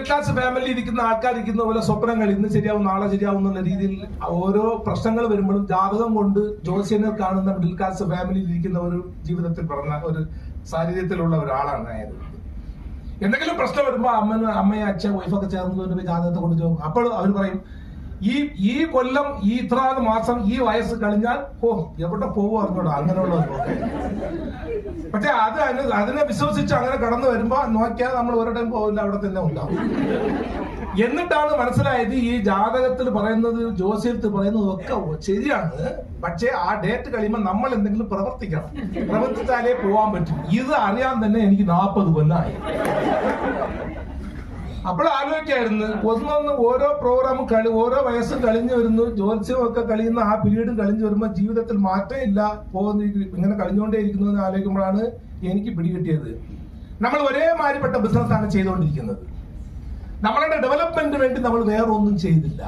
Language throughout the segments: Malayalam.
മിഡിൽ ക്ലാസ് ഫാമിലി ഇരിക്കുന്ന ആൾക്കാർ ഇരിക്കുന്ന പോലെ സ്വപ്നങ്ങൾ ഇന്ന് ശരിയാവും നാളെ ശരിയാവും എന്നുള്ള രീതിയിൽ ഓരോ പ്രശ്നങ്ങൾ വരുമ്പോഴും ജാതകം കൊണ്ട് ജോസിയനെ കാണുന്ന മിഡിൽ ക്ലാസ് ഫാമിലിയിൽ ഇരിക്കുന്ന ഒരു ജീവിതത്തിൽ പറഞ്ഞ ഒരു സാഹചര്യത്തിലുള്ള ഒരാളാണ് അയാൾ. എന്തെങ്കിലും പ്രശ്നം വരുമ്പോ അമ്മയും അച്ഛൻ വൈഫൊക്കെ ചേർന്ന് ജാതകത്തെ കൊണ്ട് ചോദിക്കും. അപ്പോൾ അവർ പറയും ഈ കൊല്ലം ഈ ഇത്ര മാസം ഈ വയസ്സ് കഴിഞ്ഞാൽ എവിടെ പോകും അറിഞ്ഞോടാ അങ്ങനെയുള്ള. പക്ഷെ അതിനെ വിശ്വസിച്ച് അങ്ങനെ കടന്നു വരുമ്പോ നോക്കിയാൽ നമ്മൾ ഒരിടം പോവില്ല, അവിടെ തന്നെ ഉണ്ടാവും. എന്നിട്ടാണ് മനസ്സിലായത് ഈ ജാതകത്തിൽ പറയുന്നത് ജോസ്യത്തിൽ പറയുന്നത് ഒക്കെ ശരിയാണ്. പക്ഷെ ആ ഡേറ്റ് കഴിയുമ്പോൾ നമ്മൾ എന്തെങ്കിലും പ്രവർത്തിച്ചാലേ പോവാൻ പറ്റും. ഇത് അറിയാൻ തന്നെ എനിക്ക് 40 കൊല്ലമായി. അപ്പോൾ ആലോചിക്കായിരുന്നു ഒന്നൊന്ന് ഓരോ പ്രോഗ്രാമും ഓരോ വയസ്സും കഴിഞ്ഞു വരുന്നു, ജ്യോത്സ്യമൊക്കെ കഴിയുന്ന ആ പീരീഡും കഴിഞ്ഞു വരുമ്പോൾ ജീവിതത്തിൽ മാറ്റമില്ല, ഇങ്ങനെ കഴിഞ്ഞുകൊണ്ടേ ഇരിക്കുന്നു എന്ന് ആലോചിക്കുമ്പോഴാണ് എനിക്ക് പിടികിട്ടിയത്. നമ്മൾ ഒരേ മാതിരിപ്പെട്ട ബിസിനസ്സാണ് ചെയ്തുകൊണ്ടിരിക്കുന്നത്. നമ്മളുടെ ഡെവലപ്മെന്റിന് വേണ്ടി നമ്മൾ വേറെ ഒന്നും ചെയ്തില്ല.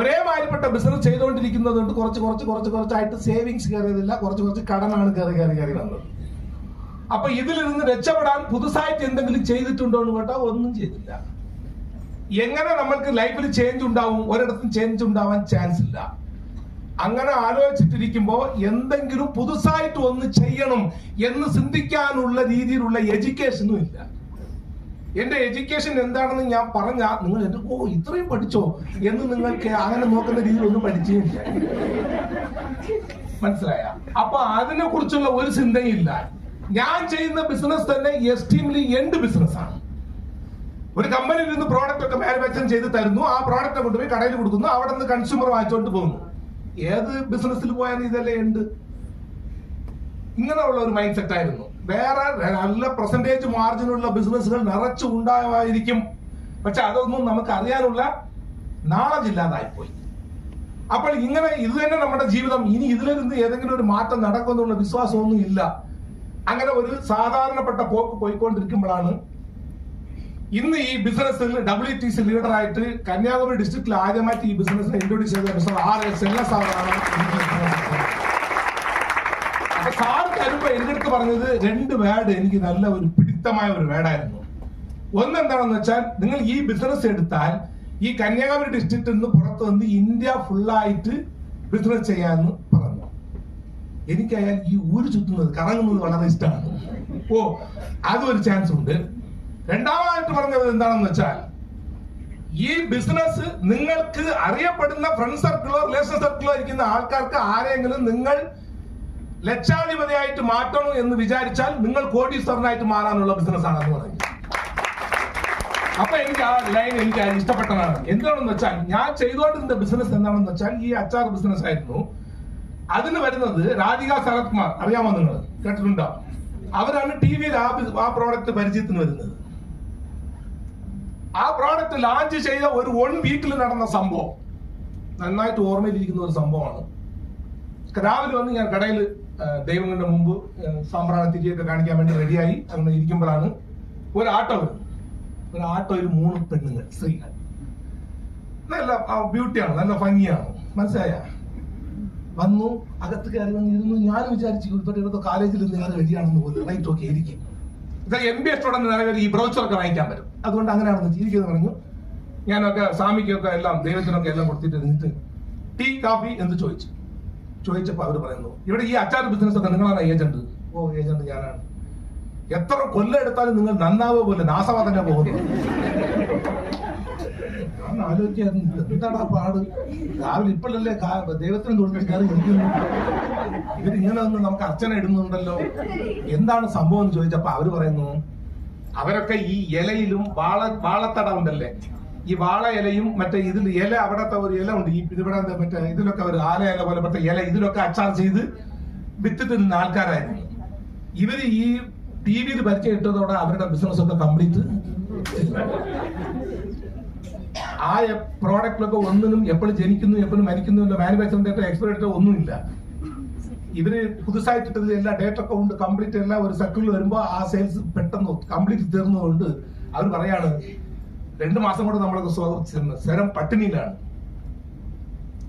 ഒരേ മാതിരിപ്പെട്ട ബിസിനസ് ചെയ്തുകൊണ്ടിരിക്കുന്നത് കൊണ്ട് കുറച്ചായിട്ട് സേവിങ്സ് കയറിയതില്ല, കുറച്ച് കടനാണ് കയറി വന്നത്. അപ്പൊ ഇതിലിരുന്ന് രക്ഷപ്പെടാൻ പുതുസായിട്ട് എന്തെങ്കിലും ചെയ്തിട്ടുണ്ടോ എന്ന് കേട്ടാ ഒന്നും ചെയ്തില്ല. എങ്ങനെ നമ്മൾക്ക് ലൈഫിൽ ചേഞ്ച് ഉണ്ടാവും? ഒരിടത്തും ചേഞ്ച് ഉണ്ടാവാൻ ചാൻസ് ഇല്ല. അങ്ങനെ ആലോചിച്ചിട്ടിരിക്കുമ്പോ എന്തെങ്കിലും പുതുസായിട്ട് ഒന്ന് ചെയ്യണം എന്ന് ചിന്തിക്കാനുള്ള രീതിയിലുള്ള എഡ്യൂക്കേഷനും ഇല്ല. എന്റെ എഡ്യൂക്കേഷൻ എന്താണെന്ന് ഞാൻ പറഞ്ഞാൽ നിങ്ങൾ ഇത്രയും പഠിച്ചോ എന്ന് നിങ്ങൾക്ക് അങ്ങനെ നോക്കുന്ന രീതിയിൽ ഒന്നും പഠിച്ചില്ല. മനസ്സിലായ? അപ്പൊ അതിനെ കുറിച്ചുള്ള ഒരു ചിന്തയില്ല. ഞാൻ ചെയ്യുന്ന ബിസിനസ് തന്നെ എക്സ്ട്രീംലി എൻഡ് ബിസിനസ് ആണ്. ഒരു കമ്പനിയിൽ നിന്ന് പ്രോഡക്റ്റ് ഒക്കെ മാനുഫാക്ചറിംഗ് ചെയ്ത് തരുന്നു, ആ പ്രോഡക്റ്റ് കൊണ്ടുപോയി കടയിൽ കൊടുക്കുന്നു, അവിടെ നിന്ന് കൺസ്യൂമർ വാങ്ങിച്ചുകൊണ്ട് പോകുന്നു. ഏത് ബിസിനസ്സിൽ പോയാലും ഇതല്ലേ എൻഡ്. ഇങ്ങനെയുള്ള ഒരു മൈൻഡ് സെറ്റ് ആയിരുന്നു. വേറെ നല്ല പെർസെന്റേജ് മാർജിനുള്ള ബിസിനസ്സുകൾ നിറച്ചു ഉണ്ടാവായിരിക്കും, പക്ഷെ അതൊന്നും നമുക്ക് അറിയാനുള്ള നാളജ് ഇല്ലാതായിപ്പോയി. അപ്പോൾ ഇങ്ങനെ ഇത് തന്നെ നമ്മുടെ ജീവിതം. ഇനി ഇതിലിരുന്ന് ഏതെങ്കിലും ഒരു മാറ്റം നടക്കുമെന്നുള്ള വിശ്വാസമൊന്നും ഇല്ല. അങ്ങനെ ഒരു സാധാരണപ്പെട്ട പോക്ക് പോയിക്കൊണ്ടിരിക്കുമ്പോഴാണ് ഇന്ന് ഈ ബിസിനസ്സിൽ WTC ലീഡറായിട്ട് കന്യാകുമാരി ഡിസ്ട്രിക്റ്റിൽ ആദ്യമായിട്ട് ഈ ബിസിനസ്സിനെ ഇൻട്രോഡ്യൂസ് ചെയ്ത മിസ്റ്റർ RS സാറാണ്. അപ്പൊ സാർ തരുമ്പോ എന്റെ അടുത്ത് പറഞ്ഞത് 2 വേർഡ് എനിക്ക് നല്ല ഒരു പിടിത്തമായ ഒരു വേർഡായിരുന്നു. ഒന്നെന്താണെന്ന് വെച്ചാൽ, നിങ്ങൾ ഈ ബിസിനസ് എടുത്താൽ ഈ കന്യാകുമാരി ഡിസ്ട്രിക്റ്റിൽ നിന്ന് പുറത്ത് വന്ന് ഇന്ത്യ ഫുള്ളായിട്ട് ബിസിനസ് ചെയ്യാമെന്ന് പറഞ്ഞു. എനിക്കയാൽ ഈ ഊര് ചുറ്റുന്നത് കറങ്ങുന്നത് വളരെ ഇഷ്ടമാണ്. അതൊരു ചാൻസ് ഉണ്ട്. രണ്ടാമതായിട്ട് പറഞ്ഞത് എന്താണെന്ന് വെച്ചാൽ, ഈ ബിസിനസ് നിങ്ങൾക്ക് അറിയപ്പെടുന്ന ഫ്രണ്ട് സർക്കിളോ റിലേഷൻ സർക്കിളോ ഇരിക്കുന്ന ആൾക്കാർക്ക് ആരെങ്കിലും നിങ്ങൾ ലക്ഷാധിപതിയായിട്ട് മാറ്റണം എന്ന് വിചാരിച്ചാൽ നിങ്ങൾ കോടീശ്വരനായിട്ട് മാറാനുള്ള ബിസിനസ് ആണെന്ന് പറഞ്ഞു. അപ്പൊ എനിക്ക് ആ ലൈൻ എനിക്ക് ഇഷ്ടപ്പെട്ടതാണ്. എന്താണെന്ന് വെച്ചാൽ, ഞാൻ ചെയ്തുകൊണ്ടിരുന്ന ബിസിനസ് എന്താണെന്ന് വെച്ചാൽ ഈ അച്ചാർ ബിസിനസ് ആയിരുന്നു. അതിന് വരുന്നത് രാധിക ശരത് കുമാർ, അറിയാമോ നിങ്ങൾ? കേട്ടിട്ടുണ്ടോ? അവരാണ് ടിവിയിൽ ആ പ്രോഡക്റ്റ് പരിചയത്തിന് വരുന്നത്. ആ പ്രോഡക്റ്റ് ലോഞ്ച് ചെയ്ത ഒരു 1 വീക്കിൽ നടന്ന സംഭവം നന്നായിട്ട് ഓർമ്മയിലിരിക്കുന്ന ഒരു സംഭവമാണ്. രാവിലെ വന്ന് ഞാൻ കടയിൽ ദൈവങ്ങളുടെ മുമ്പ് സാമ്പ്രാണി തിരിയൊക്കെ കാണിക്കാൻ വേണ്ടി റെഡിയായി അങ്ങനെ ഇരിക്കുമ്പോഴാണ് ഒരു ആട്ടോ വരുന്നത്. ഒരു ആട്ടോയിൽ 3 പെണ്ണുങ്ങൾ, സ്ത്രീകൾ. നല്ല ബ്യൂട്ടിയാണ്, നല്ല ഭംഗിയാണ്. മനസ്സിലായ? വന്നു, അകത്ത് കയറി വന്നിരുന്നു. ഞാൻ വിചാരിച്ചു കോളേജിൽ നിന്ന് ഞാൻ റെഡിയാണെന്ന് പോലും. റൈറ്റ്, ഓക്കെ, ഇരിക്കും. MBA സ്റ്റുഡന്റ് നിലവിൽ ഈ ബ്രൗച്ചറൊക്കെ വാങ്ങിക്കാൻ പറ്റും, അതുകൊണ്ട് അങ്ങനെയാണെന്ന് ഇരിക്കുന്നു പറഞ്ഞു. ഞാനൊക്കെ സ്വാമിക്കൊക്കെ എല്ലാം ദൈവത്തിനൊക്കെ എല്ലാം കൊടുത്തിട്ട് ഇരുന്നിട്ട് ടീ കാഫി എന്ന് ചോദിച്ചപ്പോ അവര് പറയുന്നു, ഇവിടെ ഈ അച്ചാർ ബിസിനസ് ഒക്കെ നിങ്ങളാണ് ഏജന്റ്? ഏജന്റ് ഞാനാണ്. എത്ര കൊല്ലം എടുത്താലും നിങ്ങൾ നന്നാവോ പോലെ നാശവാദന പോകുന്നു. ആലോചിക്കായിരുന്നു, എന്താണ് പാട്? രാവിലെ ഇപ്പോഴല്ലേ ദൈവത്തിന് തൊഴിൽ കയറി ഇരിക്കുന്നു, ഇവരിങ്ങനെ ഒന്ന് നമുക്ക് അർച്ചന ഇടുന്നുണ്ടല്ലോ, എന്താണ് സംഭവം എന്ന് ചോദിച്ചപ്പോ അവര് പറയുന്നു, അവരൊക്കെ ഈ ഇലയിലും വാളത്തട ഉണ്ടല്ലേ, ഈ വാള ഇലയും മറ്റേ ഇതിൽ ഇല, അവിടത്തെ ഒരു ഇല ഉണ്ട്, ഈ ഇവിടെ മറ്റേ ഇതിലൊക്കെ ഒരു ആല ഇല പോലെപ്പെട്ട ഇല, ഇതിലൊക്കെ അച്ചാർ ചെയ്ത് വിത്തിട്ട് നിന്ന ആൾക്കാരായിരുന്നു. ഇവര് ഈ ടിവിയിൽ പരിചയം ഇട്ടതോടെ അവരുടെ ബിസിനസ് ഒക്കെ കംപ്ലീറ്റ്. ആ പ്രോഡക്റ്റിലൊക്കെ ഒന്നിനും എപ്പോഴും ജനിക്കുന്നു എപ്പോഴും മരിക്കുന്നു, മാനുഫാക്ചറിംഗ് ഡേറ്റ, എക്സ്പയറി ഡേറ്റ ഒന്നുമില്ല. ഇവര് പുതുസായിട്ടിട്ടതിൽ എല്ലാ ഡേറ്റ ഒക്കെ ഉണ്ട്, കംപ്ലീറ്റ് എല്ലാം ഒരു സർക്കിളിൽ വരുമ്പോ ആ സെയിൽസ് പെട്ടെന്ന് കംപ്ലീറ്റ് തീർന്നതുകൊണ്ട് അവർ പറയാണ് 2 മാസം കൊണ്ട് നമ്മളൊക്കെ സ്ഥിരം പട്ടിണിയിലാണ്.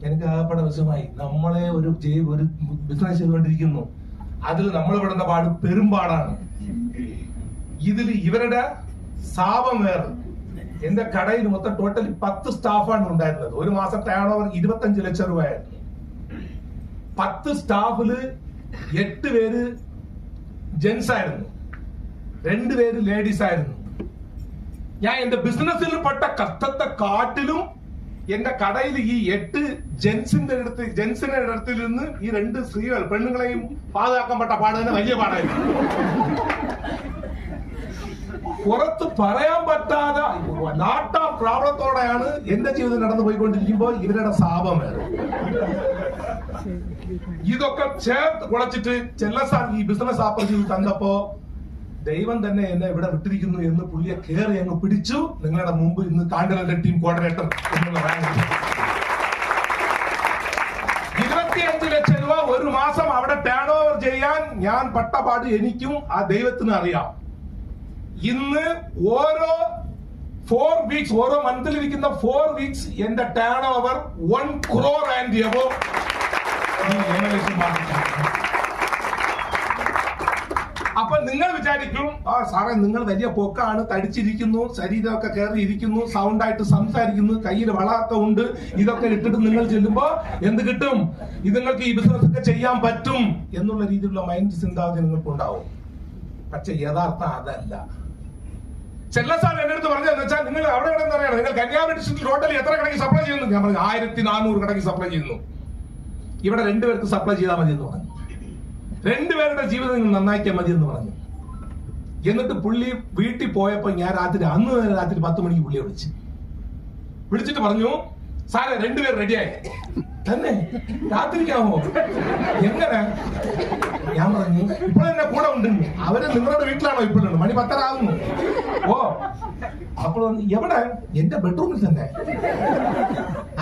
എനിക്ക് ആകെപ്പാടെ വിഷമായി. നമ്മളെ ഒരു ബിസിനസ് ചെയ്തുകൊണ്ടിരിക്കുന്നു, അതിൽ നമ്മൾ പെടുന്ന പാട് പെരുമ്പാടാണ്. ഇതിൽ ഇവരുടെ ശാപം വേറെ, എന്റെ കടയിൽ മൊത്തം ടോട്ടലി 10 സ്റ്റാഫാണ് ഉണ്ടായിരുന്നത്. ഒരു മാസം ടേൺ ഓവർ 25 ലക്ഷം രൂപയായിരുന്നു. 10 സ്റ്റാഫില് 8 പേര് ജെന്റ്സ് ആയിരുന്നു, 2 പേര് ലേഡീസ് ആയിരുന്നു. ഞാൻ എന്റെ ബിസിനസ്സിൽ പെട്ട കഷ്ടത്തെ കാട്ടിലും എന്റെ കടയിൽ ഈ 8 ജെന്റ്സിന്റെ അടുത്തിൽ നിന്ന് ഈ 2 സ്ത്രീകൾ പെണ്ണുങ്ങളെയും പാതാക്കാൻ പെട്ട പാട് തന്നെ വലിയ പാടായിരുന്നു. പുറത്ത് പറയാൻ പറ്റാതെ ലാട്ട് ഓഫ് പ്രോബ്ലത്തോടെയാണ് എന്റെ ജീവിതം നടന്നു പോയിക്കൊണ്ടിരിക്കുമ്പോൾ ഇവരുടെ ശാപം വേണം. ഇതൊക്കെ ചേർത്ത് കുളച്ചിട്ട് ചെല്ലസാർ ഈ ബിസിനസ് ഓപ്പർച്യൂണിറ്റി തന്നപ്പോ ദൈവം തന്നെ എന്നെ ഇവിടെ വിട്ടിരിക്കുന്നു എന്ന് പുള്ളിയെ കയറി അങ്ങ് പിടിച്ചു. നിങ്ങളുടെ മുമ്പ് ഇന്ന് കാണ്ടലന്റെ ടീം കോർഡിനേറ്റർ എന്നുള്ള റാങ്ക് 25 ലക്ഷം രൂപ ഒരു മാസം അവിടെ ടേൺ ഓവർ ചെയ്യാൻ ഞാൻ പട്ടപാട് എനിക്കും ആ ദൈവത്തിനും അറിയാം. ഇന്ന് ഓരോ 4 വീക്സ്, ഓരോ മന്തിൽ ഇരിക്കുന്ന 4 വീക്സ് എന്റെ turn over 1 crore and above. അപ്പൊ നിങ്ങൾ വിചാരിക്കും, സാറേ നിങ്ങൾ വലിയ പൊക്കാണ്, തടിച്ചിരിക്കുന്നു, ശരീരമൊക്കെ കയറിയിരിക്കുന്നു, സൗണ്ടായിട്ട് സംസാരിക്കുന്നു, കയ്യിൽ വളാത്ത ഉണ്ട്, ഇതൊക്കെ ഇട്ടിട്ട് നിങ്ങൾ ചെല്ലുമ്പോ എന്ത് കിട്ടും? ഇത് നിങ്ങൾക്ക് ഈ ബിസിനസ് ഒക്കെ ചെയ്യാൻ പറ്റും എന്നുള്ള രീതിയിലുള്ള മൈൻഡ് ചിന്താഗതി നിങ്ങൾക്ക് ഉണ്ടാവും. പക്ഷെ യഥാർത്ഥം അതല്ല. ചെല്ലസാർ എന്റെ അടുത്ത് പറഞ്ഞതെന്ന് വെച്ചാൽ, നിങ്ങൾ അവിടെ എവിടെ അറിയണം, നിങ്ങൾ കന്യാകുമാരി ഡിസ്ട്രിക്റ്റിൽ ടോട്ടലി എത്ര കടയ്ക്ക് സപ്ലൈ ചെയ്യുന്നു? ഞാൻ പറഞ്ഞു 1400 കടയ്ക്ക് സപ്ലൈ ചെയ്യുന്നു. ഇവിടെ 2 പേർക്ക് സപ്ലൈ ചെയ്താൽ മതി എന്ന് പറഞ്ഞു. 2 പേരുടെ ജീവിതം നിങ്ങൾ നന്നാക്കിയാൽ മതി എന്ന് പറഞ്ഞു. എന്നിട്ട് പുള്ളി വീട്ടിൽ പോയപ്പോ ഞാൻ അന്ന് രാത്രി 10 മണിക്ക് പുള്ളിയെ വിളിച്ചിട്ട് പറഞ്ഞു, സാറേ 2 പേർ റെഡിയായി. തന്നെ രാത്രിക്കാമോ? എങ്ങനെ? ഞാൻ പറഞ്ഞു ഇപ്പോഴെന്നെ കൂടെ ഉണ്ട്. അവര് നിങ്ങളുടെ വീട്ടിലാണോ? ഇപ്പോഴുണ്ട്, മണി 10:30 ആകുന്നു. ഓ, അപ്പോൾ എവിടെ? എന്റെ ബെഡ്റൂമിൽ തന്നെ.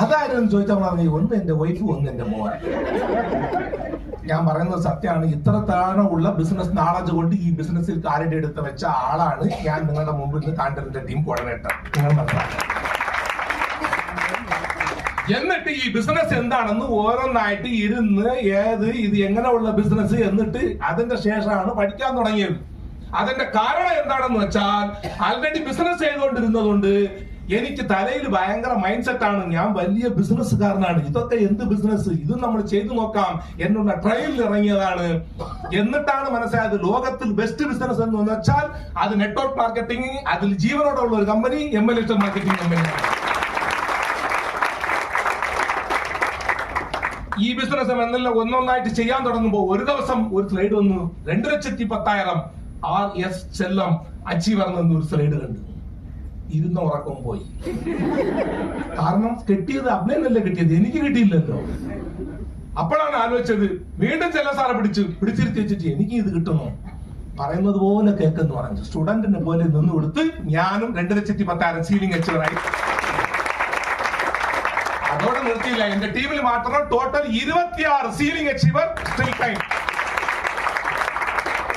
അതായിരുന്നു ചോദിച്ചാൽ പറഞ്ഞു, ഒന്ന് എന്റെ വൈഫും ഒന്ന് എന്റെ മോൻ. ഞാൻ പറയുന്നത് സത്യമാണ്. ഇത്ര താഴെയുള്ള ബിസിനസ് നാളേജ് കൊണ്ട് ഈ ബിസിനസ്സിൽ കാലിന്റെ എടുത്ത് വെച്ച ആളാണ് ഞാൻ നിങ്ങളുടെ മുമ്പിൽ നിന്ന് കാണ്ടലിന്റെ ടീം കോർഡിനേറ്റർ. നിങ്ങൾ മനസ്സിലാക്കണം. എന്നിട്ട് ഈ ബിസിനസ് എന്താണെന്ന് ഓരോന്നായിട്ട് ഇരുന്ന് ഇത് എങ്ങനെയുള്ള ബിസിനസ് എന്നിട്ട് അതിന്റെ ശേഷമാണ് പഠിക്കാൻ തുടങ്ങിയത്. അതിന്റെ കാരണം എന്താണെന്ന് വെച്ചാൽ, ആൾറെഡി ബിസിനസ് ചെയ്തുകൊണ്ടിരുന്നതുകൊണ്ട് എനിക്ക് തലയിൽ ഭയങ്കര മൈൻഡ് സെറ്റാണ്. ഞാൻ വലിയ ബിസിനസ്സുകാരനാണ്, ഇതൊക്കെ എന്ത് ബിസിനസ്, ഇത് നമ്മൾ ചെയ്തു നോക്കാം എന്നുള്ള ട്രയലിൽ ഇറങ്ങിയതാണ്. എന്നിട്ടാണ് മനസ്സിലായത് ലോകത്തിൽ ബെസ്റ്റ് ബിസിനസ് എന്ന് വെച്ചാൽ അത് നെറ്റ്വർക്ക് മാർക്കറ്റിംഗ്, അതിൽ ജീവനോടുള്ള ഒരു കമ്പനി MLHM മാർക്കറ്റിംഗ് കമ്പനിയാണ്. ഈ ബിസിനസ് എന്നല്ല ഒന്നൊന്നായിട്ട് ചെയ്യാൻ തുടങ്ങുമ്പോൾ ഒരു ദിവസം ഒരു സ്ലൈഡ് വന്നു, 2,10,000 RS ചെല്ലം അച്ചീവർ എന്നൊരു സ്ലൈഡ് കണ്ടു. ഇരുന്ന ഉറക്കം പോയി. കാരണം കിട്ടിയത് അബ്നല്ലേ കിട്ടിയത്, എനിക്ക് കിട്ടിയില്ലല്ലോ. അപ്പോഴാണ് ആലോചിച്ചത്, വീണ്ടും ചെല്ലസാറെ പിടിച്ചിരുത്തി വെച്ചിട്ട് എനിക്ക് ഇത് കിട്ടുന്നു, പറയുന്നത് പോലെ കേൾക്കെന്ന് പറഞ്ഞു. സ്റ്റുഡന്റിനെ പോലെ നിന്ന് കൊടുത്ത് ഞാനും 2,10,000 സീലിംഗ് അച്ചീവറായി. അതോടെ നിർത്തിയില്ല, എന്റെ ടീമിൽ മാത്രം total 26 ceiling achiever still time.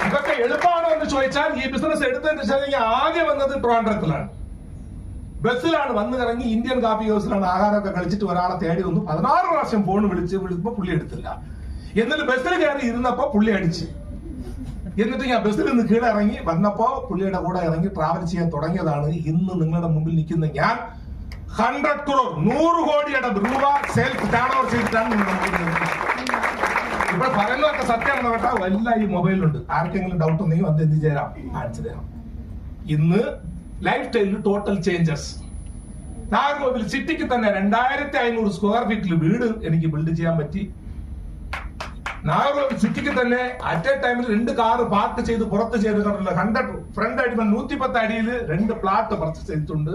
ഇതൊക്കെ എളുപ്പമാണോ എന്ന് ചോദിച്ചാൽ, ഈ ബിസിനസ് എടുത്തതിന് ശേഷം ആദ്യം വന്നത് ട്രിവാൻഡ്രത്തിലാണ്. ബസ്സിലാണ് വന്ന് ഇറങ്ങി, ഇന്ത്യൻ കാഫി ഹൗസിലാണ് ആഹാരമൊക്കെ കഴിച്ചിട്ട് ഒരാളെ തേടി വന്നു. 16 പ്രാവശ്യം ഫോൺ വിളിച്ചപ്പോ പുള്ളി എടുത്തില്ല. എന്നിട്ട് ബസ്സിൽ കയറി ഇരുന്നപ്പോ പുള്ളി അടിച്ച്. എന്നിട്ട് ഞാൻ ബസ്സിൽ നിന്ന് കീഴെ ഇറങ്ങി വന്നപ്പോ പുള്ളിയുടെ കൂടെ ഇറങ്ങി ട്രാവൽ ചെയ്യാൻ തുടങ്ങിയതാണ് ഇന്ന് നിങ്ങളുടെ മുമ്പിൽ നിൽക്കുന്ന ഞാൻ. 100 crore 100 കോടിയുടെ രൂപ സെൽഫ് ടേൺ ഓവർ ചെയ്തിട്ടാണ് നിങ്ങളുടെ മുമ്പിൽ നിൽക്കുന്നത്. ഇവിടെ പറയുന്നതൊക്കെ സത്യമാണെന്ന് കേട്ടാ വല്ല ഈ മൊബൈലുണ്ട്. ആർക്കെങ്കിലും ഡൗട്ട് ഉണ്ടെങ്കിൽ വന്ന് എന്ത് ചെയ്യാം, കാണിച്ചു തരാം. ഇന്ന് ലൈഫ് സ്റ്റൈലിൽ ടോട്ടൽ ചേഞ്ചസ്. നാഗർകോവിൽ സിറ്റിക്ക് തന്നെ 2500 സ്ക്വയർ ഫീറ്റിൽ വീട് എനിക്ക് ബിൽഡ് ചെയ്യാൻ പറ്റി. നാഗർകോവിൽ സിറ്റിക്ക് തന്നെ അറ്റ് എ ടൈമിൽ 2 കാർ പാർക്ക് ചെയ്ത് പുറത്ത് ചെയ്ത് കണ്ടില്ല. 100 ഫ്രണ്ട് അടി 110 അടിയിൽ 2 പ്ലാറ്റ് പർച്ചേസ് ചെയ്തിട്ടുണ്ട്.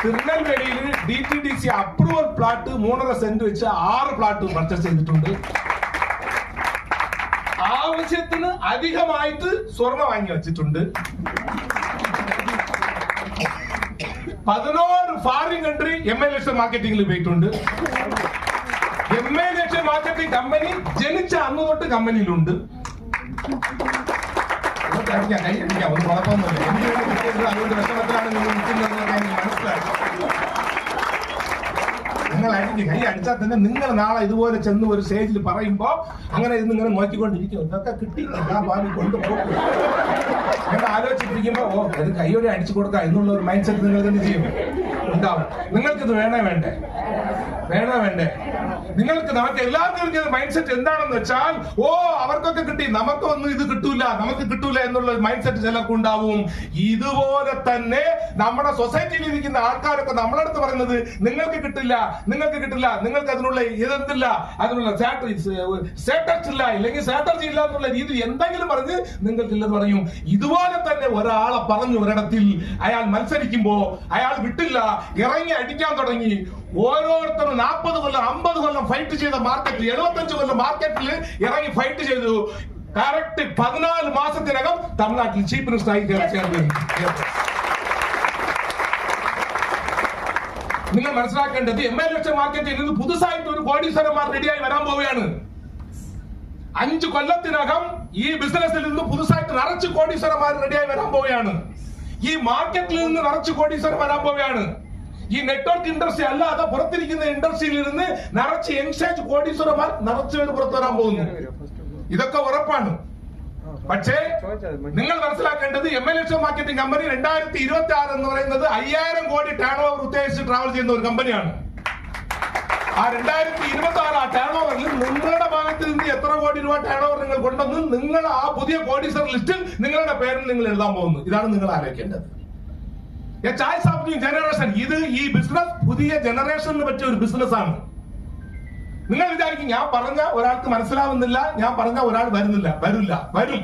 തിരുനെൽവേലിയിൽ DTDC അപ്രൂവൽ പ്ലാറ്റ് 3.5 സെന്റ് വെച്ച് 6 പ്ലാറ്റ് പർച്ചേസ് ചെയ്തിട്ടുണ്ട്. ആവശ്യത്തിന് അധികമായിട്ട് സ്വർണം വാങ്ങി വെച്ചിട്ടുണ്ട്. 11 ഫോറിൻ കൺട്രി MLHM മാർക്കറ്റിംഗിൽ പോയിട്ടുണ്ട്. MLHM മാർക്കറ്റിംഗ് കമ്പനി ജനിച്ച അന്ന് തൊട്ട് കമ്പനിയിലുണ്ട്. ഒന്നും കുഴപ്പമൊന്നുമില്ല. അതുകൊണ്ട് വിഷമത്തിലാണ് നിങ്ങൾ നിൽക്കുന്നതെന്ന് മനസ്സിലാക്കി. നിങ്ങൾ കൈ അടിച്ചാൽ തന്നെ നിങ്ങൾ നാളെ ഇതുപോലെ ചെന്ന് ഒരു സ്റ്റേജിൽ പറയുമ്പോ അങ്ങനെ ഇങ്ങനെ നോക്കിക്കൊണ്ടിരിക്കും. ഇതൊക്കെ കിട്ടി, ഞാൻ ഭാവി കൊണ്ടുപോകും. നിങ്ങൾ ആലോചിച്ചിരിക്കുമ്പോ ഇത് കൈയോടെ അടിച്ചു കൊടുക്കാം എന്നുള്ള ഒരു മൈൻഡ് സെറ്റ് നിങ്ങൾക്ക് എന്ത് ചെയ്യും ഉണ്ടാവും. നിങ്ങൾക്കിത് വേണേ വേണ്ടേ? നിങ്ങൾക്ക് നമുക്ക് എല്ലാവർക്കും മൈൻഡ് സെറ്റ് എന്താണെന്ന് വെച്ചാൽ അവർക്കൊക്കെ കിട്ടി, നമുക്കൊന്നും ഇത് കിട്ടൂല എന്നുള്ള മൈൻഡ് സെറ്റ് ചിലർക്ക് ഉണ്ടാവും. ഇതുപോലെ തന്നെ നമ്മുടെ സൊസൈറ്റിയിൽ ഇരിക്കുന്ന ആൾക്കാരൊക്കെ നമ്മളടുത്ത് പറയുന്നത് നിങ്ങൾക്ക് കിട്ടില്ല, നിങ്ങൾക്ക് അതിനുള്ള ഇതെന്തില്ല, അതിനുള്ള സ്ട്രാറ്റജി ഇല്ല, ഇല്ലെങ്കിൽ സ്ട്രാറ്റജി ഇല്ല എന്നുള്ള രീതിയിൽ എന്തെങ്കിലും പറഞ്ഞ് നിങ്ങൾക്കില്ലെന്ന് പറയും. ഇതുപോലെ തന്നെ ഒരാളെ പറഞ്ഞു ഒരിടത്തിൽ അയാൾ മത്സരിക്കുമ്പോ അയാൾ വിട്ടില്ല, ഇറങ്ങി അടിക്കാൻ തുടങ്ങി. ഓരോരുത്തരും 40 കൊല്ലം 50 കൊല്ലം ഫൈറ്റ് ചെയ്ത മാർക്കറ്റിൽ 75 കൊല്ലം മാർക്കറ്റിൽ ഇറങ്ങി ഫൈറ്റ് ചെയ്തു. കറക്റ്റ് 14 മാസത്തിനകം തമിഴ്നാട്ടിൽ ചീഫ് മിനിസ്റ്ററായി ചേർന്നു. നിങ്ങൾ മനസ്സിലാക്കേണ്ടത് MLX മാർക്കറ്റിൽ നിന്ന് പുതുസായിട്ട് ഒരു കോടീശ്വരന്മാർ റെഡിയായി വരാൻ പോവുകയാണ്. 5 കൊല്ലത്തിനകം ഈ ബിസിനസ്സിൽ നിന്ന് പുതുസായിട്ട് നിറച്ച് കോടീശ്വരന്മാർ റെഡിയായി വരാൻ പോവുകയാണ്. ഈ മാർക്കറ്റിൽ നിന്ന് നിറച്ച് കോടീശ്വരൻ വരാൻ പോവുകയാണ്. ഈ നെറ്റ്വർക്ക് ഇൻഡസ്ട്രി അല്ലാതെ പുറത്തിരിക്കുന്ന ഇൻഡസ്ട്രിയിൽ നിന്ന് നിറച്ച് യങ്സ്റ്റേജ് കോടീശ്വരന്മാർ നിറച്ച് പേര് പുറത്തു വരാൻ പോകുന്നു. ഇതൊക്കെ ഉറപ്പാണ്. പക്ഷേ നിങ്ങൾ മനസ്സിലാക്കേണ്ടത് MLX മാർക്കറ്റിംഗ് കമ്പനി 2026 എന്ന് പറയുന്നത് 5000 കോടി ടേൺ ഓവർ ഉദ്ദേശിച്ച് ട്രാവൽ ചെയ്യുന്ന ഒരു കമ്പനിയാണ്. ആ 2026 ആ ടേൺ ഓവറിൽ നിങ്ങളുടെ ഭാഗത്ത് നിന്ന് എത്ര കോടി രൂപ ടേൺ ഓവർ നിങ്ങൾ കൊണ്ടുവന്ന് നിങ്ങൾ ആ പുതിയ കോടീശ്വര ലിസ്റ്റിൽ നിങ്ങളുടെ പേരിൽ നിങ്ങൾ എഴുതാൻ പോകുന്നു. ഇതാണ് നിങ്ങൾ ആലോചിക്കേണ്ടത്. ജനറേഷൻ, ഇത് ഈ ബിസിനസ് പുതിയ ജനറേഷന് പറ്റിയ ഒരു ബിസിനസ് ആണ്. നിങ്ങൾ വിചാരിക്കും ഞാൻ പറഞ്ഞ ഒരാൾക്ക് മനസ്സിലാവുന്നില്ല, ഞാൻ പറഞ്ഞ ഒരാൾ വരും.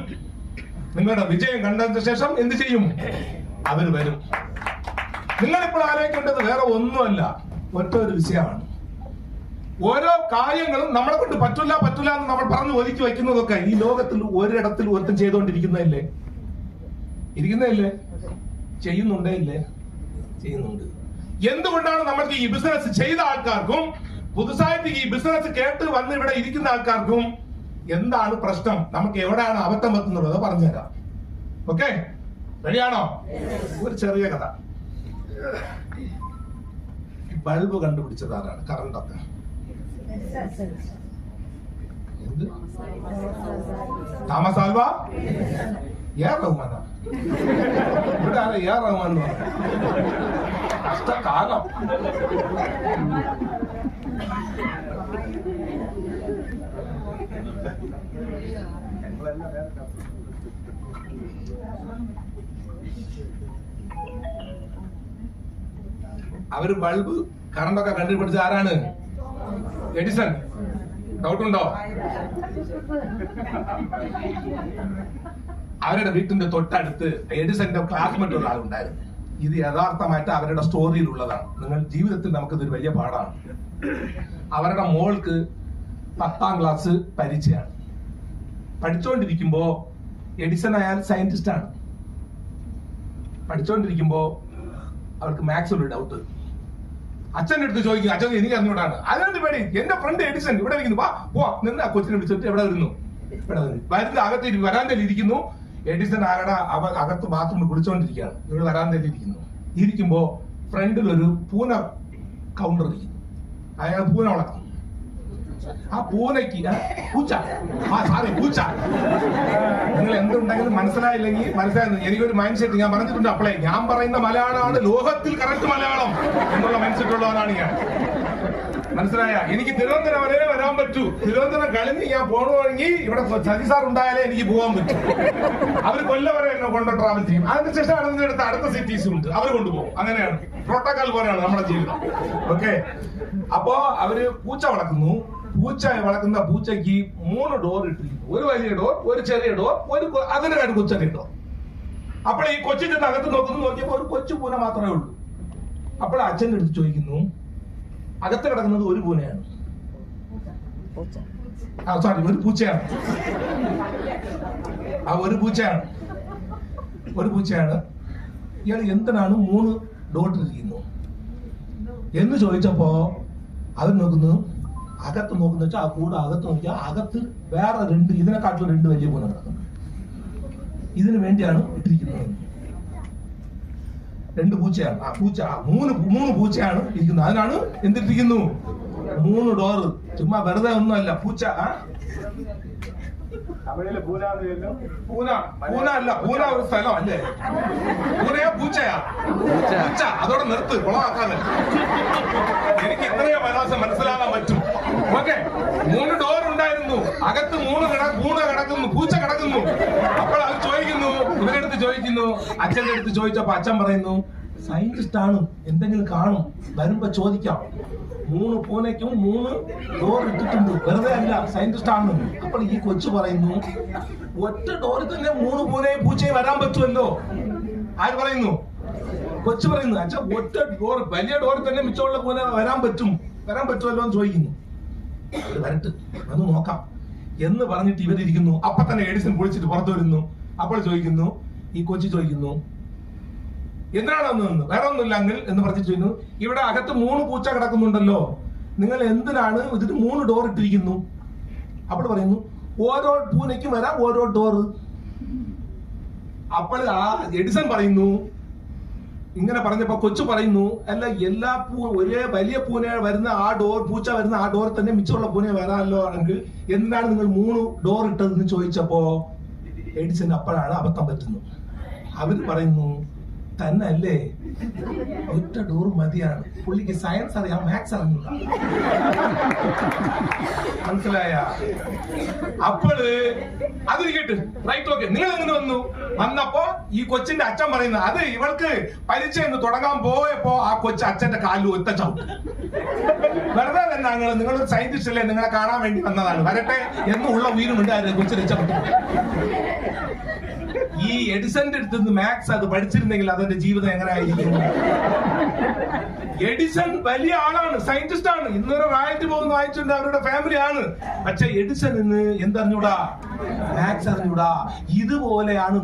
നിങ്ങളുടെ വിജയം കണ്ടതിന് ശേഷം എന്ത് ചെയ്യും? അവർ വരും. നിങ്ങളിപ്പോൾ ആലോചിക്കേണ്ടത് വേറെ ഒന്നുമല്ല, ഒറ്റ ഒരു വിഷയമാണ്. ഓരോ കാര്യങ്ങളും നമ്മളെ കൊണ്ട് പറ്റില്ല എന്ന് നമ്മൾ പറഞ്ഞു ഒതുക്കി വയ്ക്കുന്നതൊക്കെ ഈ ലോകത്തിൽ ഒരിടത്തിൽ ഒരുത്തം ചെയ്തുകൊണ്ടിരിക്കുന്നതല്ലേ? ചെയ്യുന്നുണ്ട്. എന്തുകൊണ്ടാണ് നമ്മൾക്ക് ഈ ബിസിനസ് ചെയ്ത ആൾക്കാർക്കും പുതുസായിട്ട് ഈ ബിസിനസ് കേട്ട് വന്ന് ഇവിടെ ഇരിക്കുന്ന ആൾക്കാർക്കും എന്താണ് പ്രശ്നം? നമുക്ക് എവിടെയാണ് അബദ്ധം പറ്റുന്നത് പറഞ്ഞുതരാം. ഓക്കെ, റെഡിയാണോ? ഒരു ചെറിയ കഥ. ബൾബ് കണ്ടുപിടിച്ചത് ആരാണ്? കറണ്ടൊക്കെ തോമസ് ആൽവാ റഹ്മാനാ? ഇവിടെ ആരാ റഹ്മാൻ എന്ന് പറഞ്ഞു? കഷ്ടകാലം. അവര് ബൾബ് കറണ്ടൊക്കെ കണ്ടുപിടിച്ച ആരാണ്? എഡിസൺ. ഡൗട്ടുണ്ടോ? അവരുടെ വീട്ടിന്റെ തൊട്ടടുത്ത് എഡിസന്റെ ക്ലാസ്മേറ്റ് ഒരാളുണ്ടായിരുന്നു. ഇത് യഥാർത്ഥമായിട്ട് അവരുടെ സ്റ്റോറിയിലുള്ളതാണ്. നിങ്ങൾ ജീവിതത്തിൽ നമുക്കിതൊരു വലിയ പാഠമാണ്. അവരുടെ മോൾക്ക് 10ാം ക്ലാസ് പരീക്ഷയാണ്. പഠിച്ചുകൊണ്ടിരിക്കുമ്പോ എഡിസൺ അയാൾ സയന്റിസ്റ്റ് ആണ്. പഠിച്ചുകൊണ്ടിരിക്കുമ്പോ അവർക്ക് മാത്സ് ഒരു ഡൗട്ട്. അച്ഛൻ്റെ അടുത്ത് ചോദിക്കും, അച്ഛൻ എനിക്ക് അറിഞ്ഞൂടാണ്. അതിനോട് പേടി, എന്റെ ഫ്രണ്ട് എഡിസൺ ഇവിടെ ഇരിക്കുന്നു, വാ നിന്ന് ആ കൊച്ചിനെ വിളിച്ചിട്ട് എവിടെ വരുന്നു? വരുന്ന അകത്ത് വരാന്തയിൽ ഇരിക്കുന്നു. എഡിസൺ ആകടെ അകത്ത് ബാത്റൂമിൽ കുളിച്ചോണ്ടിരിക്കുകയാണ്. ഇവിടെ വരാന്തയിൽ ഇരിക്കുമ്പോ ഫ്രണ്ടിൽ ഒരു പൂന കൗണ്ടർ ഇരിക്കുന്നു. അയാൾ പൂന വളർത്തുന്നു. ആ പൂനയ്ക്ക് പൂച്ച. നിങ്ങൾ എന്തുണ്ടെങ്കിലും മനസ്സിലായില്ലെങ്കിൽ മനസ്സിലായിരുന്നു. എനിക്കൊരു മൈൻഡ് സെറ്റ് ഞാൻ പറഞ്ഞിട്ടുണ്ട്. അപ്പോളേ ഞാൻ പറയുന്ന മലയാളമാണ് ലോകത്തിൽ കറക്റ്റ് മലയാളം എന്നുള്ള മൈൻഡ് സെറ്റ് ഉള്ളവനാണ് ഞാൻ. മനസ്സിലായ? എനിക്ക് തിരുവനന്തപുരം വരെ വരാൻ പറ്റൂ. തിരുവനന്തപുരം കഴിഞ്ഞ് ഞാൻ പോകണമെങ്കിൽ ഇവിടെ സജി സാർ ഉണ്ടായാലേ എനിക്ക് പോകാൻ പറ്റും. അവർ കൊല്ലം വരെ എന്നെ കൊണ്ട് ട്രാവൽ ചെയ്യും. അതിനുശേഷം അടുത്ത സിറ്റീസും ഉണ്ട്, അവർ കൊണ്ടുപോകും. അങ്ങനെയാണ്, പ്രോട്ടോകോൾ പോലെയാണ് നമ്മുടെ ജീവിതം. ഓക്കെ, അപ്പോ അവര് പൂച്ച വളർത്തുന്നു. വളർത്തുന്ന പൂച്ചയ്ക്ക് 3 ഡോർ ഇട്ടിരിക്കുന്നു. ഒരു വലിയ ഡോർ, ഒരു ചെറിയ ഡോർ, അതിന് രണ്ട് കൊച്ചെറിയ ഡോർ. അപ്പോൾ ഈ കൊച്ചിന്റെ അകത്ത് നോക്കിയപ്പോ ഒരു കൊച്ചു പൂന മാത്രമേ ഉള്ളൂ. അപ്പോൾ അച്ഛൻ്റെ അടുത്ത് ചോദിക്കുന്നു, അകത്ത് കിടക്കുന്നത് ഒരു പൂനയാണ്, ഒരു പൂച്ചയാണ്. ഒരു പൂച്ചയാണ്. ഇയാൾ എന്തിനാണ് 3 ഡോട്ട് ഇരിക്കുന്നു എന്ന് ചോദിച്ചപ്പോ അത് നോക്കുന്നു. അകത്ത് നോക്കുന്ന വെച്ചാൽ ആ കൂടെ അകത്ത് നോക്കിയാൽ അകത്ത് വേറെ 2 ഇതിനെക്കാട്ടിലും 2 വലിയ പൂന കിടക്കുന്നു. ഇതിനു വേണ്ടിയാണ് ഇട്ടിരിക്കുന്നത്. 2 പൂച്ചയാണ്. ആ പൂച്ച 3 പൂച്ചയാണ് ഇരിക്കുന്നത്. അതിനാണ് എന്തിട്ടിരിക്കുന്നു? 3 ഡോറ്. ചുമ്മാ വെറുതെ ഒന്നുമല്ല പൂച്ച. പൂന അല്ല, പൂന ഒരു സ്ഥലം അല്ലേ? പൂനയാ പൂച്ചയാ? പൂച്ച. അതോടെ നിർത്ത്, കുളമാക്കാതെ. എനിക്ക് ഇത്രയോ വരാസം മനസ്സിലാക്കാൻ പറ്റും. ഓക്കെ, 3 ഡോർ ഉണ്ടായിരുന്നു. അകത്ത് 3 പൂന കിടക്കുന്നു, പൂച്ച കിടക്കുന്നു. അപ്പോൾ അത് ചോദിക്കുന്നു, ഇവരെടുത്ത് ചോദിക്കുന്നു. അച്ഛന്റെ അടുത്ത് ചോദിച്ചപ്പോ അച്ഛൻ പറയുന്നു, സയന്റിസ്റ്റ് ആണ്, എന്തെങ്കിലും കാണും, വരുമ്പോ ചോദിക്കാം. 3 പൂനയ്ക്കും 3 ഡോർ ഇട്ടിട്ടുണ്ട്, വെറുതെ അല്ല, സയന്റിസ്റ്റ് ആണ്. അപ്പോൾ ഈ കൊച്ചു പറയുന്നു, ഒറ്റ ഡോറിൽ തന്നെ 3 പൂനയും പൂച്ചയും വരാൻ പറ്റുമല്ലോ. ആര് പറയുന്നു? കൊച്ചു പറയുന്നു, അച്ഛാ ഒറ്റ ഡോർ, വലിയ ഡോറിൽ തന്നെ മിച്ചമുള്ള പൂന വരാൻ പറ്റുമല്ലോ എന്ന് ചോദിക്കുന്നു. അത് വരട്ട്, വന്ന് നോക്കാം എന്ന് പറഞ്ഞിട്ട് ഇവരിയ്ക്കുന്നു. അപ്പൊ തന്നെ എഡിസൺ പൊളിച്ചിട്ട് പുറത്തു വരുന്നു. അപ്പോൾ ചോദിക്കുന്നു, ഈ കൊച്ചു ചോദിക്കുന്നു, എന്തിനാണ് വന്നതെന്ന്. വേറെ ഒന്നുമില്ല അങ്കിൾ എന്ന് പറഞ്ഞു ചോദിക്കുന്നു. ഇവിടെ അകത്ത് 3 പൂച്ച കിടക്കുന്നുണ്ടല്ലോ, നിങ്ങൾ എന്തിനാണ് ഇതിന് 3 ഡോർ ഇട്ടിരിക്കുന്നു? അപ്പോൾ പറയുന്നു, ഓരോ പൂനയ്ക്കും വരാം ഓരോ ഡോറ്. അപ്പോൾ ആ എഡിസൺ പറയുന്നു, ഇങ്ങനെ പറഞ്ഞപ്പോ കൊച്ചു പറയുന്നു, അല്ല, എല്ലാ ഒരേ വലിയ പൂന വരുന്ന ആ ഡോർ, പൂച്ച വരുന്ന ആ ഡോർ തന്നെ മിച്ചമുള്ള പൂന വരാമല്ലോ എങ്കിൽ എന്തിനാണ് നിങ്ങൾ 3 ഡോർ ഇട്ടതെന്ന് ചോദിച്ചപ്പോ എഡിസൺ അപ്പോഴാണ് അബദ്ധം പറ്റുന്നത്. അവര് പറയുന്നു, തന്നെ അല്ലേ, ഒറ്റ ഡോർ മതിയാണ്. പുള്ളിക്ക് സയൻസ് അറിയാം, മാത്സ് അറിഞ്ഞില്ല. മനസ്സിലായ? അപ്പോള് അതിരിക്കട്ടെ, റൈറ്റ്, ഓക്കെ, നിങ്ങൾ എങ്ങനെ വന്നപ്പോ ഈ കൊച്ചിന്റെ അച്ഛൻ പറയുന്നത്, അത് ഇവൾക്ക് പരീക്ഷ എന്ന് തുടങ്ങാൻ പോയപ്പോ ആ കൊച്ചു അച്ഛന്റെ കാലിൽ ഒറ്റ ചവിട്ട്. വെറുതെ തന്നെ നിങ്ങളൊരു സയന്റിസ്റ്റ് അല്ലേ, നിങ്ങളെ കാണാൻ വേണ്ടി വന്നതാണ്, വരട്ടെ എന്നുള്ള വീരുമുണ്ടായിരുന്നു കൊച്ചു രക്ഷപ്പെട്ടു. ഈ എഡിസന്റെ അടുത്ത് നിന്ന് മാത്സ് അത് പഠിച്ചിരുന്നെങ്കിൽ അതിന്റെ ജീവിതം എങ്ങനെ ആയിരിക്കും? എഡിസൺ വലിയ ആളാണ്, സയന്റിസ്റ്റ് ആണ്, ഇന്നൊരു വായിച്ചു പോകുന്ന വായിച്ചിട്ടുണ്ട്, അവരുടെ ഫാമിലി ആണ്. പക്ഷെ എഡിസൺ ഇന്ന് എന്തറിഞ്ഞൂടാ? മാത്സ് അറിഞ്ഞൂടാ. ഇതുപോലെയാണ്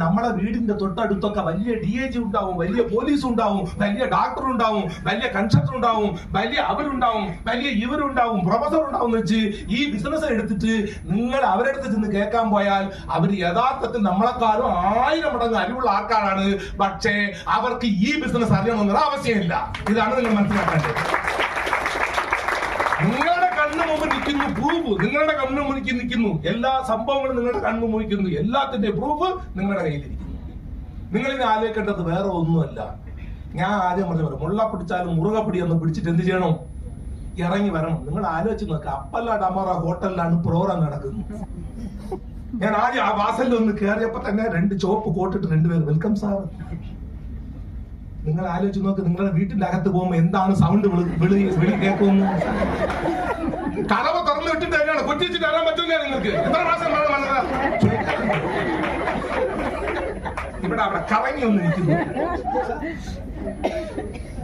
നമ്മളെ വീടിന്റെ തൊട്ടടുത്തൊക്കെ വലിയ DIG ഉണ്ടാവും, വലിയ പോലീസ് ഉണ്ടാവും, വലിയ ഡോക്ടർ ഉണ്ടാവും, വലിയ കൺസ്ട്രക്ടർ ഉണ്ടാവും, വലിയ അവരുണ്ടാവും, വലിയ ഇവരുണ്ടാവും, പ്രൊഫസർ ഉണ്ടാവും എന്ന് വെച്ച് ഈ ബിസിനസ് എടുത്തിട്ട് നിങ്ങൾ അവരുടെ അടുത്ത് ചെന്ന് കേൾക്കാൻ പോയാൽ അവർ യഥാർത്ഥത്തിൽ നമ്മളെക്കാളും 1000 മടങ്ങ് അറിവുള്ള ആൾക്കാരാണ്. പക്ഷേ അവർക്ക് ഈ ബിസിനസ് അറിയണമെന്നുള്ള ആവശ്യമില്ല. ഇതാണ് നിങ്ങൾ മനസ്സിലാക്കേണ്ടത്. നിങ്ങളുടെ കണ്ണു മുമ്പ് നിൽക്കുന്നു പ്രൂഫ്, നിങ്ങളുടെ കണ്ണു മുമ്പിൽ നിൽക്കുന്നു എല്ലാ സംഭവങ്ങളും, നിങ്ങളുടെ കണ്ണു മുമ്പിൽ എല്ലാത്തിന്റെ പ്രൂഫ് നിങ്ങളുടെ കയ്യിലിരിക്കുന്നു. നിങ്ങൾ ഇനി ആലോചിക്കേണ്ടത് വേറെ ഒന്നുമല്ല. ഞാൻ ആദ്യം പറഞ്ഞു, മുള്ള പിടിച്ചാലും മുറുക പിടിയൊന്ന് പിടിച്ചിട്ട് എന്ത് ചെയ്യണം? ഇറങ്ങി വരണം. നിങ്ങൾ ആലോചിച്ച് നോക്കുക, അപ്പല്ല ഡമറ ഹോട്ടലിലാണ് പ്രോഗ്രാം നടക്കുന്നത്. ഞാൻ ആദ്യം ആ വാസലിൽ ഒന്ന് കയറിയപ്പോ തന്നെ 2 ചുവപ്പ് കോട്ടിട്ട് 2 പേര് വെൽക്കം സാർ. നിങ്ങൾ ആലോചിച്ച് നോക്ക്, നിങ്ങളുടെ വീട്ടിന്റെ അകത്ത് പോകുമ്പോ എന്താണ് സൗണ്ട് വിളി കേൾക്കുന്നു? കടവ തുറന്നു വിട്ടിട്ട് തന്നെയാണ് കൊച്ചിച്ചിട്ട് അറിയാൻ പറ്റില്ല നിങ്ങൾക്ക്. എത്ര മാസം ഇവിടെ അവിടെ കറങ്ങി ഒന്ന് നിൽക്കുന്നു.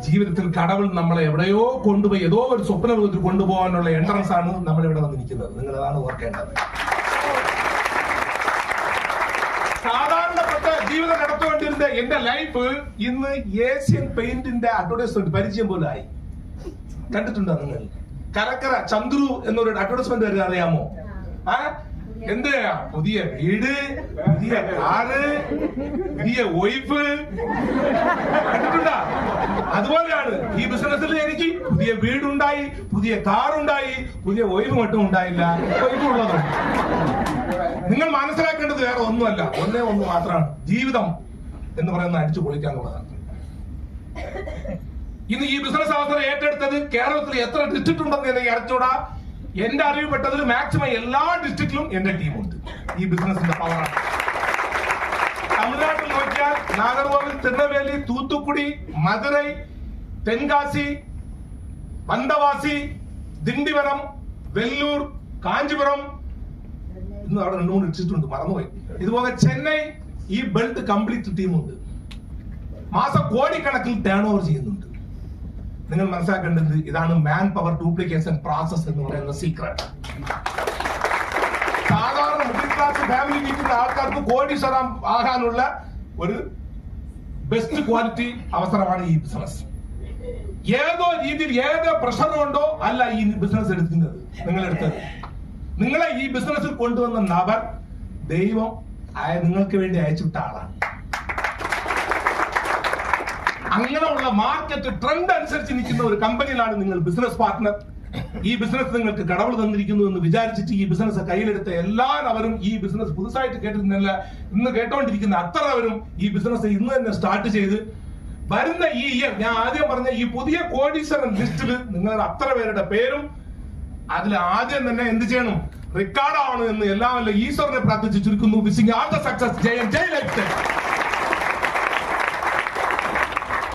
ജീവിതത്തിൽ കടവുൾ നമ്മളെ എവിടെയോ കൊണ്ടുപോയി ഏതോ ഒരു സ്വപ്ന രൂപത്തിൽ കൊണ്ടുപോകാനുള്ള എൻട്രൻസ് ആണ് നമ്മൾ ഇവിടെ വന്നിരിക്കുന്നത്. നിങ്ങൾ അതാണ് ഓർക്കേണ്ടത്. സാധാരണപ്പെട്ട ജീവിതം നടത്തുകൊണ്ടിരുന്ന എന്റെ ലൈഫ് ഇന്ന് ഏഷ്യൻ പെയിന്റിന്റെ അഡ്വർടൈസ്മെന്റ് പരിചയം പോലെ ആയി. കണ്ടിട്ടുണ്ടോ നിങ്ങൾ? കരക്കര ചന്ദ്രു എന്നൊരു അഡ്വർടൈസ്മെന്റ് വരെ അറിയാമോ? എന്ത് പുതിയ വീട്, പുതിയ കാറ്, പുതിയ വൈഫ്, കണ്ടിട്ടുണ്ടോ? അതുപോലെയാണ് ഈ ബിസിനസ്സിൽ എനിക്ക് പുതിയ വീടുണ്ടായി, പുതിയ കാറുണ്ടായി, പുതിയ വൈഫ് മറ്റും ഉണ്ടായില്ല, വൈഫ് ഉള്ളതും. നിങ്ങൾ മനസ്സിലാക്കേണ്ടത് വേറെ ഒന്നുമല്ല, ഒന്നേ ഒന്ന് മാത്രമാണ്. ജീവിതം എന്ന് പറയുന്നത് അടിച്ചു പൊളിക്കാനുള്ളതാണ്. ഇന്ന് ഈ ബിസിനസ് അവസരം ഏറ്റെടുത്തത് കേരളത്തിൽ എത്ര ഡിസ്ട്രിക്ട് ഉണ്ടെന്ന് എനിക്ക് അറിഞ്ഞൂടാ. എന്റെ അറിവിൽപ്പെട്ടതിൽ മാക്സിമം എല്ലാ ഡിസ്ട്രിക്റ്റിലും എന്റെ ടീമുണ്ട്. ഈ ബിസിനസിന്റെ പവറാണ്. തമിഴ്നാട്ടിൽ നോക്കിയാൽ നാഗർകോവിൽ, തിരുനെൽവേലി, തൂത്തുക്കുടി, മധുരൈ, തെൻകാശി, വന്തവാസി, ദിണ്ടിവനം, വെല്ലൂർ, കാഞ്ചിപുരം, ഇന്ന് അവിടെ 2-3 ഡിസ്ട്രിക്ട് ഉണ്ട്, മറന്നുപോയി. ഇതുപോലെ ചെന്നൈ, ഈ ബെൽറ്റ് കംപ്ലീറ്റ് ടീമുണ്ട്. മാസം കോടിക്കണക്കിൽ ടേൺ ഓവർ ചെയ്യുന്നുണ്ട്. നിങ്ങൾ മനസ്സിലാക്കേണ്ടത് ഇതാണ് മാൻ പവർ ഡ്യൂപ്ലിക്കേഷൻ പ്രോസസ് എന്ന് പറയുന്ന സീക്രട്ട്. സാധാരണ മിഡിൽ ക്ലാസ് ഫാമിലി ജീവിക്കുന്ന ആൾക്കാർക്ക് കോടീശ്വരം ആകാനുള്ള ഒരു ബെസ്റ്റ് ക്വാളിറ്റി അവസരമാണ് ഈ ബിസിനസ്. ഏതോ രീതിയിൽ ഏതോ പ്രഷർ കൊണ്ടോ അല്ല ഈ ബിസിനസ് എടുക്കുന്നത്. നിങ്ങളെ ഈ ബിസിനസ്സിൽ കൊണ്ടുവന്ന നബർ ദൈവം നിങ്ങൾക്ക് വേണ്ടി അയച്ചുവിട്ട ആളാണ്. അങ്ങനെയുള്ള മാർക്കറ്റ് ട്രെൻഡ് അനുസരിച്ച് നിൽക്കുന്ന ഒരു കമ്പനിയിലാണ് നിങ്ങൾ ബിസിനസ് പാർട്ട്ണർ. ഈ ബിസിനസ് നിങ്ങൾക്ക് കടവുൾ തന്നിരിക്കുന്നു എന്ന് വിചാരിച്ചിട്ട് ഈ ബിസിനസ് കയ്യിലെടുത്ത എല്ലാവരും ഈ ബിസിനസ് പുതുസായിട്ട് കേട്ടിരുന്നില്ല, ഇന്ന് കേട്ടോണ്ടിരിക്കുന്ന അത്രവരും ഈ ബിസിനസ് ഇന്ന് തന്നെ സ്റ്റാർട്ട് ചെയ്ത് വരുന്ന ഈ ഇയർ ഞാൻ ആദ്യം പറഞ്ഞ ഈ പുതിയ കോടീശ്വരൻ ലിസ്റ്റിൽ നിങ്ങളുടെ അത്ര പേരുടെ പേരും അതിൽ ആദ്യം തന്നെ എന്ത് ചെയ്യണം, റെക്കോർഡ് ആവണം എന്ന് എല്ലാവരും ഈശ്വരനെ പ്രാർത്ഥിച്ച് ചുരുക്കുന്നു. Wishing all the success. Jai life style.